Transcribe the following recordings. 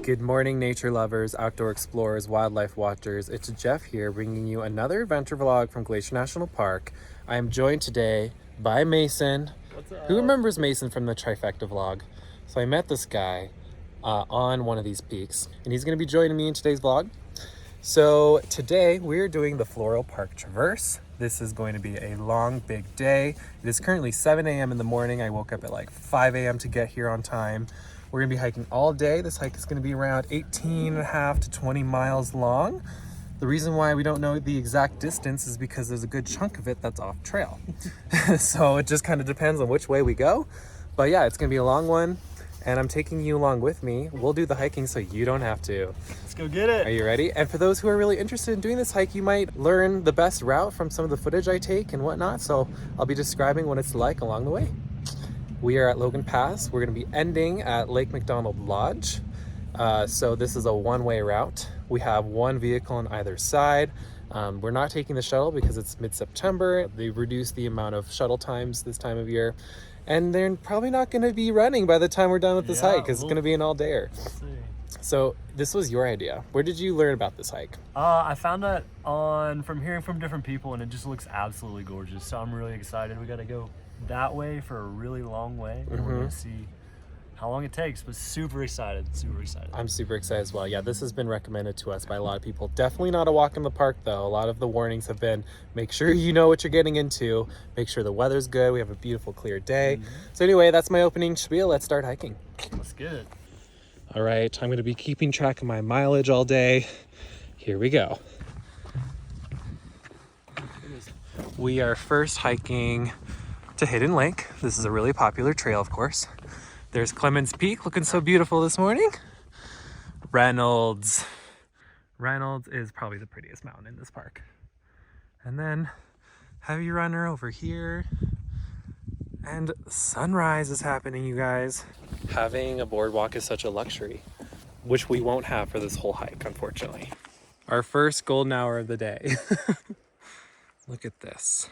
Good morning, nature lovers, outdoor explorers, wildlife watchers. It's Jeff here bringing you another adventure vlog from Glacier National Park. I am joined today by Mason. What's up? Who remembers Mason from the Trifecta vlog? So I met this guy on one of these peaks, and he's going to be joining me in today's vlog. So today we're doing the Floral Park Traverse. This is going to be a long, big day. It is currently 7 a.m. in the morning. I woke up at like 5 a.m. to get here on time. We're gonna be hiking all day. This hike is gonna be around 18.5 to 20 miles long. The reason why we don't know the exact distance is because there's a good chunk of it that's off trail. So it just kind of depends on which way we go. But yeah, it's gonna be a long one, and I'm taking you along with me. We'll do the hiking so you don't have to. Let's go get it. Are you ready? And for those who are really interested in doing this hike, you might learn the best route from some of the footage I take and whatnot. So I'll be describing what it's like along the way. We are at Logan Pass. We're going to be ending at Lake McDonald Lodge. So this is a one-way route. We have one vehicle on either side. We're not taking the shuttle because it's mid-September. They reduced the amount of shuttle times this time of year. And they're probably not going to be running by the time we're done with this hike because it's going to be an all-dayer. So this was your idea. Where did you learn about this hike? I found that from hearing from different people, and it just looks absolutely gorgeous. So I'm really excited. We got to go that way for a really long way, and we're gonna see how long it takes, but super excited. I'm super excited as well. Yeah, this has been recommended to us by a lot of people. Definitely not a walk in the park though. A lot of the warnings have been, make sure you know what you're getting into, make sure the weather's good, we have a beautiful clear day. So anyway, that's my opening spiel. Let's start hiking. Let's get it. All right, I'm gonna be keeping track of my mileage all day. Here we go. We are first hiking to Hidden Lake. This is a really popular trail, of course. There's Clemens Peak looking so beautiful this morning. Reynolds is probably the prettiest mountain in this park. And then Heavy Runner over here. And sunrise is happening, you guys. Having a boardwalk is such a luxury, which we won't have for this whole hike, unfortunately. Our first golden hour of the day. Look at this.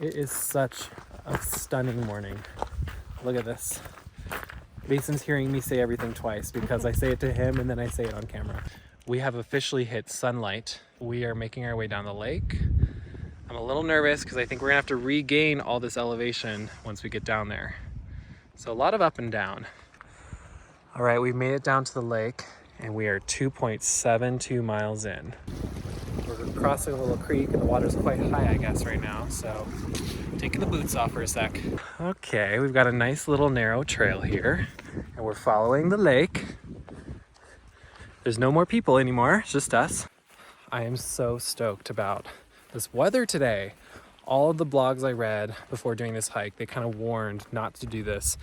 It is such a stunning morning. Look at this. Mason's hearing me say everything twice because I say it to him and then I say it on camera. We have officially hit sunlight. We are making our way down the lake. I'm a little nervous because I think we're gonna have to regain all this elevation once we get down there. So a lot of up and down. All right, we've made it down to the lake and we are 2.72 miles in. We're crossing a little creek and the water's quite high, I guess, right now. So taking the boots off for a sec. Okay, we've got a nice little narrow trail here and we're following the lake. There's no more people anymore, it's just us. I am so stoked about this weather today. All of the blogs I read before doing this hike, they kind of warned not to do this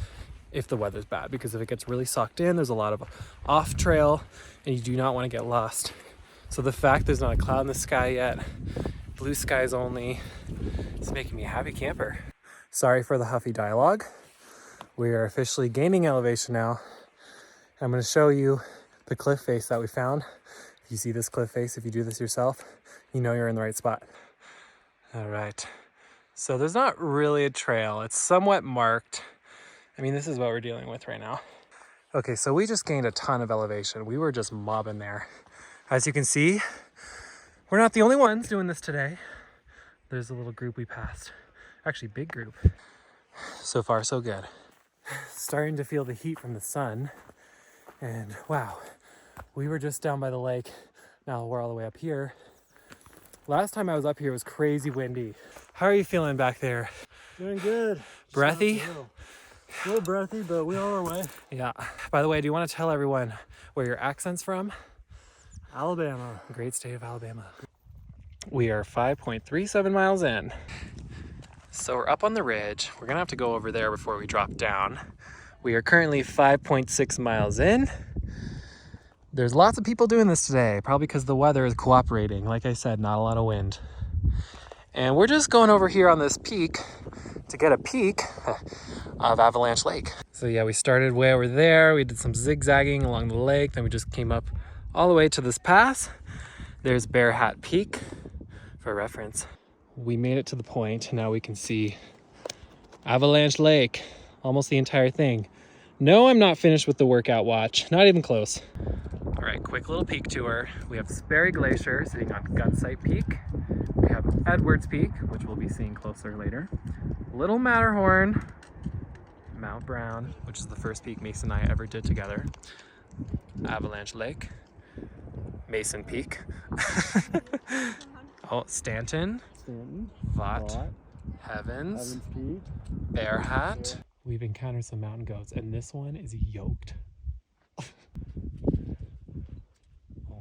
if the weather's bad, because if it gets really socked in, there's a lot of off trail and you do not want to get lost. So the fact there's not a cloud in the sky yet, blue skies only, it's making me a happy camper. Sorry for the huffy dialogue. We are officially gaining elevation now. I'm going to show you the cliff face that we found. If you see this cliff face, if you do this yourself, you know you're in the right spot. All right, so there's not really a trail. It's somewhat marked. I mean, this is what we're dealing with right now. Okay, so we just gained a ton of elevation. We were just mobbing there. As you can see, we're not the only ones doing this today. There's a little group we passed. Actually, big group. So far, so good. Starting to feel the heat from the sun. And wow, we were just down by the lake. Now we're all the way up here. Last time I was up here, it was crazy windy. How are you feeling back there? Doing good. Breathy? A little breathy, but we on our way. Yeah. By the way, do you want to tell everyone where your accent's from? Alabama. Great state of Alabama. We are 5.37 miles in. So we're up on the ridge. We're gonna have to go over there before we drop down. We are currently 5.6 miles in. There's lots of people doing this today, probably because the weather is cooperating. Like I said, not a lot of wind. And we're just going over here on this peak to get a peek of Avalanche Lake. So yeah, we started way over there. We did some zigzagging along the lake. Then we just came up all the way to this pass. There's Bear Hat Peak for reference. We made it to the point. Now we can see Avalanche Lake, almost the entire thing. No, I'm not finished with the workout watch, not even close. All right, quick little peak tour. We have Sperry Glacier sitting on Gunsight Peak. We have Edwards Peak, which we'll be seeing closer later. Little Matterhorn, Mount Brown, which is the first peak Mason and I ever did together. Avalanche Lake, Mason Peak. Oh, Stanton, Vaught, Heavens, Peak. Bear Hat. We've encountered some mountain goats, and this one is yoked. Oh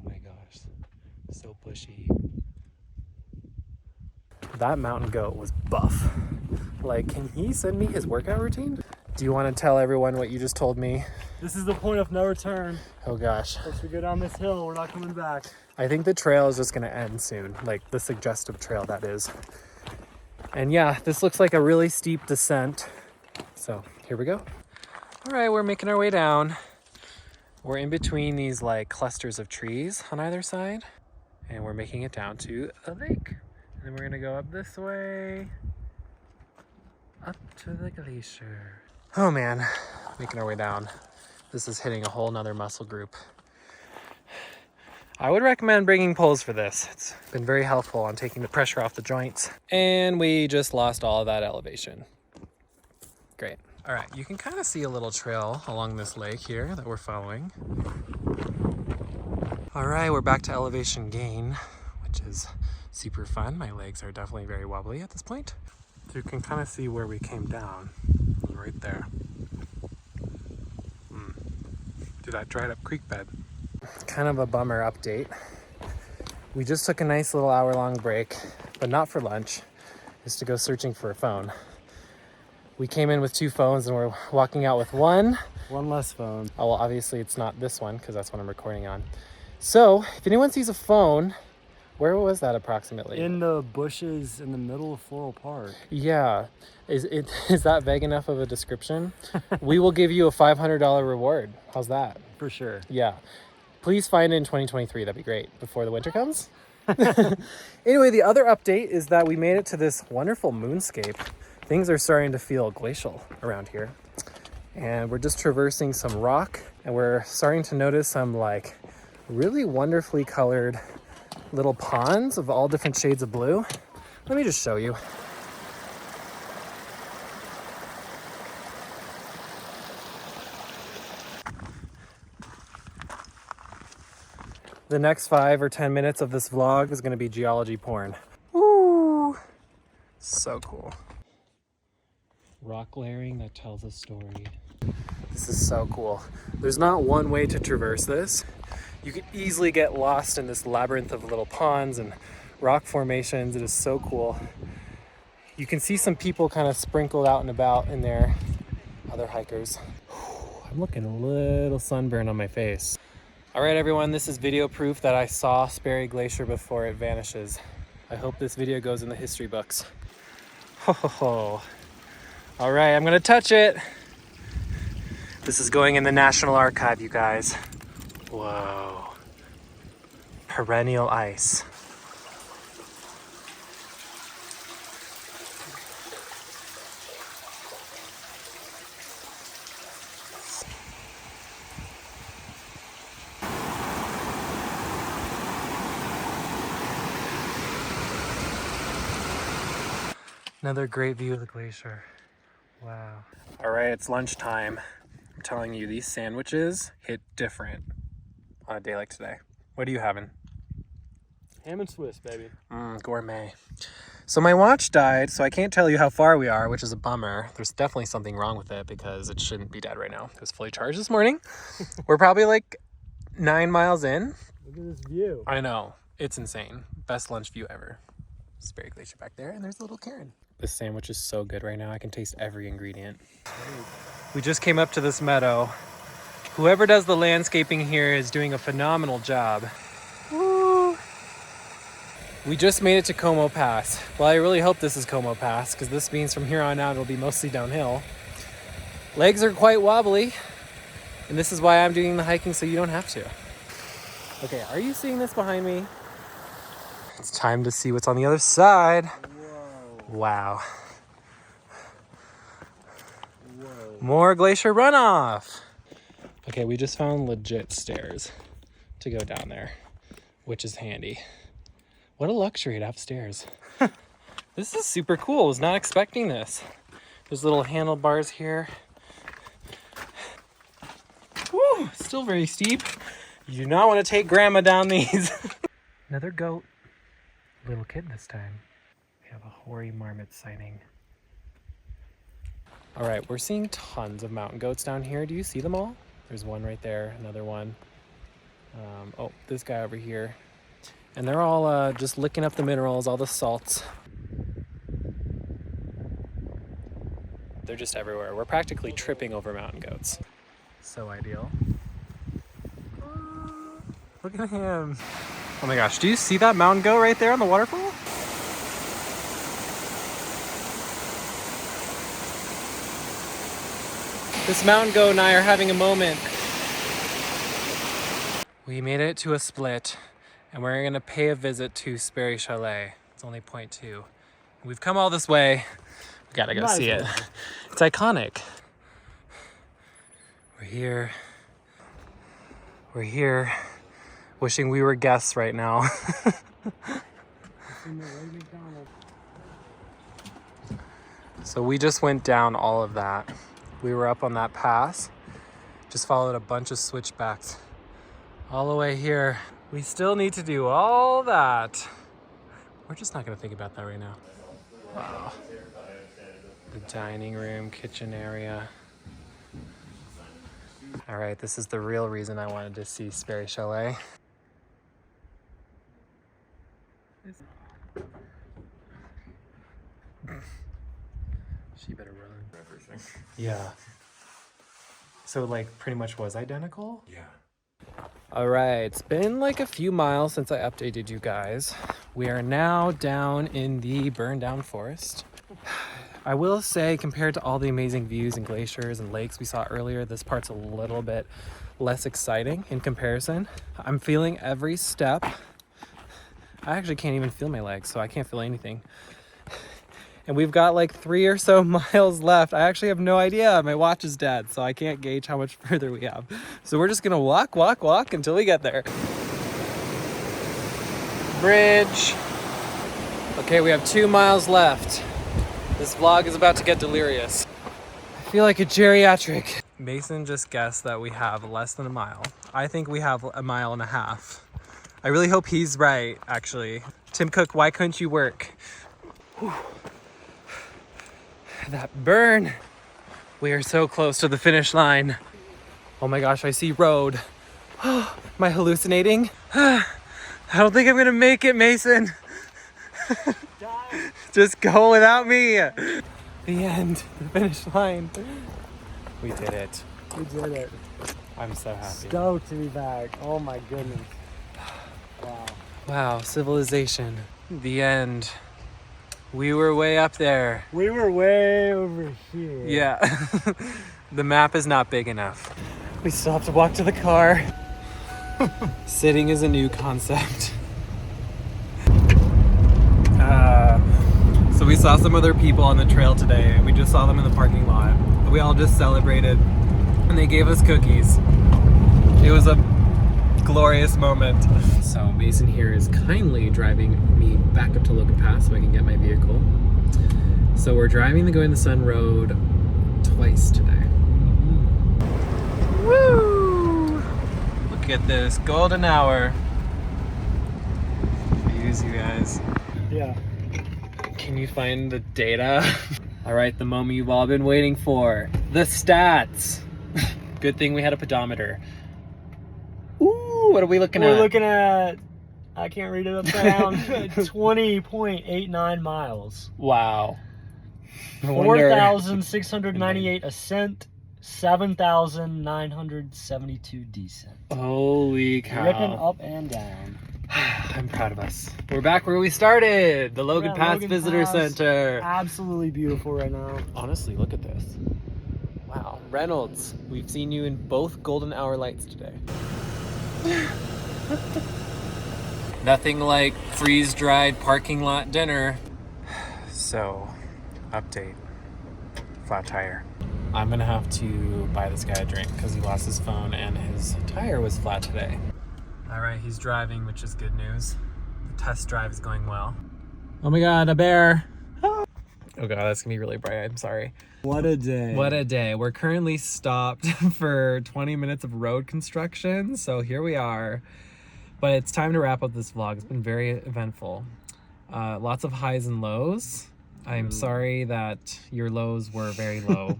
my gosh, so bushy. That mountain goat was buff. Like, can he send me his workout routine? Do you want to tell everyone what you just told me? This is the point of no return. Oh gosh. Once we go down this hill, we're not coming back. I think the trail is just going to end soon, like the suggestive trail that is. And yeah, this looks like a really steep descent. So here we go. All right, we're making our way down. We're in between these like clusters of trees on either side, and we're making it down to a lake. And then we're gonna go up this way, up to the glacier. Oh man, making our way down. This is hitting a whole nother muscle group. I would recommend bringing poles for this. It's been very helpful on taking the pressure off the joints. And we just lost all of that elevation. Great. All right, you can kind of see a little trail along this lake here that we're following. All right, we're back to elevation gain, which is super fun. My legs are definitely very wobbly at this point. So you can kind of see where we came down, right there. To that dried up creek bed. Kind of a bummer update. We just took a nice little hour-long break, but not for lunch, just to go searching for a phone. We came in with 2 phones and we're walking out with one. One less phone. Oh, well, obviously it's not this one because that's what I'm recording on. So if anyone sees a phone, where was that approximately? In the bushes in the middle of Floral Park. Yeah. Is that vague enough of a description? We will give you a $500 reward. How's that? For sure. Yeah. Please find it in 2023. That'd be great before the winter comes. Anyway, the other update is that we made it to this wonderful moonscape. Things are starting to feel glacial around here. And we're just traversing some rock, and we're starting to notice some like really wonderfully colored little ponds of all different shades of blue. Let me just show you. The next 5 or 10 minutes of this vlog is going to be geology porn. Woo! So cool. Rock layering that tells a story. This is so cool. There's not one way to traverse this. You could easily get lost in this labyrinth of little ponds and rock formations. It is so cool. You can see some people kind of sprinkled out and about in there, other hikers. I'm looking a little sunburned on my face. All right, everyone, this is video proof that I saw Sperry Glacier before it vanishes. I hope this video goes in the history books. Ho ho ho. All right, I'm gonna touch it. This is going in the National Archive, you guys. Whoa. Perennial ice. Another great view of the glacier. Wow. All right, it's lunchtime. I'm telling you, these sandwiches hit different on a day like today. What are you having? Ham and Swiss, baby. Gourmet. So my watch died, so I can't tell you how far we are, which is a bummer. There's definitely something wrong with it because it shouldn't be dead right now. It was fully charged this morning. We're probably like 9 miles in. Look at this view. I know. It's insane. Best lunch view ever. Sperry Glacier back there, and there's little Karen. This sandwich is so good right now. I can taste every ingredient. We just came up to this meadow. Whoever does the landscaping here is doing a phenomenal job. Woo! We just made it to Como Pass. Well, I really hope this is Como Pass because this means from here on out it'll be mostly downhill. Legs are quite wobbly, and this is why I'm doing the hiking so you don't have to. Okay, are you seeing this behind me? It's time to see what's on the other side. Whoa. Wow. More glacier runoff. Okay, we just found legit stairs to go down there, which is handy. What a luxury to have stairs. This is super cool. I was not expecting this. There's little handlebars here. Woo, still very steep. You do not want to take grandma down these. Another goat. Little kid this time. We have a hoary marmot sighting. All right, we're seeing tons of mountain goats down here. Do you see them all? There's one right there, another one. Oh, this guy over here. And they're all just licking up the minerals, all the salts. They're just everywhere. We're practically tripping over mountain goats. So ideal. Look at him. Oh my gosh, do you see that mountain goat right there on the waterfall? This mountain goat and I are having a moment. We made it to a split, and we're gonna pay a visit to Sperry Chalet. It's only 0.2. We've come all this way. We gotta go see it. It's iconic. We're here. We're here. Wishing we were guests right now. So we just went down all of that. We were up on that pass. Just followed a bunch of switchbacks all the way here. We still need to do all that. We're just not gonna think about that right now. Wow. The dining room, kitchen area. All right, this is the real reason I wanted to see Sperry Chalet. She better run. Everything. Yeah. So like pretty much was identical? Yeah. All right, it's been like a few miles since I updated you guys. We are now down in the burned down forest. I will say, compared to all the amazing views and glaciers and lakes we saw earlier, this part's a little bit less exciting in comparison. I'm feeling every step. I actually can't even feel my legs, so I can't feel anything. And we've got like 3 or so miles left. I actually have no idea. My watch is dead, so I can't gauge how much further we have. So we're just gonna walk until we get there. Bridge. Okay, we have 2 miles left. This vlog is about to get delirious. I feel like a geriatric. Mason just guessed that we have less than a mile. I think we have 1.5 miles. I really hope he's right, actually. Tim Cook, why couldn't you work? Whew. That burn. We are so close to the finish line. Oh my gosh, I see road. Am I hallucinating? I don't think I'm gonna make it, Mason. Just go without me. The end, the finish line. We did it. We did it. I'm so happy. Stoked to be back. Oh my goodness. Wow. Wow, civilization. The end. We were way up there. We were way over here. Yeah. The map is not big enough. We still have to walk to the car. Sitting is a new concept. So we saw some other people on the trail today. We just saw them in the parking lot. We all just celebrated and they gave us cookies. It was a glorious moment. So Mason here is kindly driving me back up to Logan Pass so I can get my vehicle. So we're driving the Go in the Sun Road twice today. Woo! Look at this golden hour. Views, you guys. Yeah. Can you find the data? All right, the moment you've all been waiting for. The stats. Good thing we had a pedometer. Ooh, what are we looking at? We're looking at, I can't read it upside down, 20.89 miles. Wow. 4,698 ascent, 7,972 descent. Holy cow. Ripping up and down. I'm proud of us. We're back where we started, the Logan Pass Logan Visitor Pass. Center. Absolutely beautiful right now. Honestly, look at this. Wow. Reynolds, we've seen you in both golden hour lights today. Nothing like freeze-dried parking lot dinner. So, update. Flat tire. I'm gonna have to buy this guy a drink because he lost his phone and his tire was flat today. All right, he's driving, which is good news. The test drive is going well. Oh my God, a bear. Oh God, that's gonna be really bright. I'm sorry. What a day. What a day. We're currently stopped for 20 minutes of road construction. So here we are. But it's time to wrap up this vlog. It's been very eventful. Lots of highs and lows. I'm sorry that your lows were very low.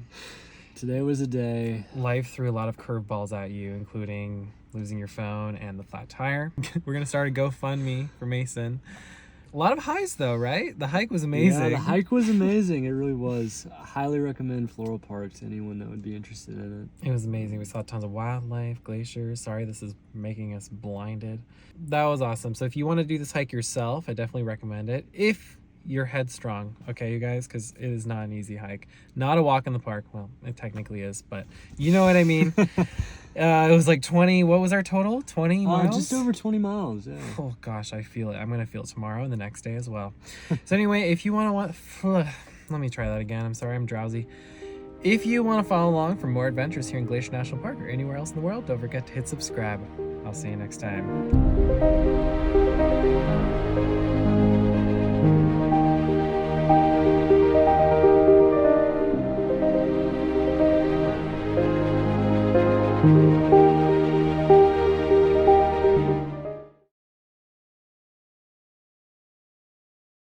Today was a day. Life threw a lot of curveballs at you, including losing your phone and the flat tire. We're gonna start a GoFundMe for Mason. A lot of highs though, right? The hike was amazing. Yeah, the hike was amazing. It really was. I highly recommend Floral Park to anyone that would be interested in it. It was amazing. We saw tons of wildlife, glaciers. Sorry, this is making us blinded. That was awesome. So if you want to do this hike yourself, I definitely recommend it. If you're headstrong, okay, you guys, because it is not an easy hike. Not a walk in the park. Well, it technically is, but you know what I mean. It was like 20, what was our total? 20 miles? Just over 20 miles, yeah. Oh gosh, I feel it. I'm going to feel it tomorrow and the next day as well. So anyway, if you want to, let me try that again. I'm sorry, I'm drowsy. If you want to follow along for more adventures here in Glacier National Park or anywhere else in the world, don't forget to hit subscribe. I'll see you next time.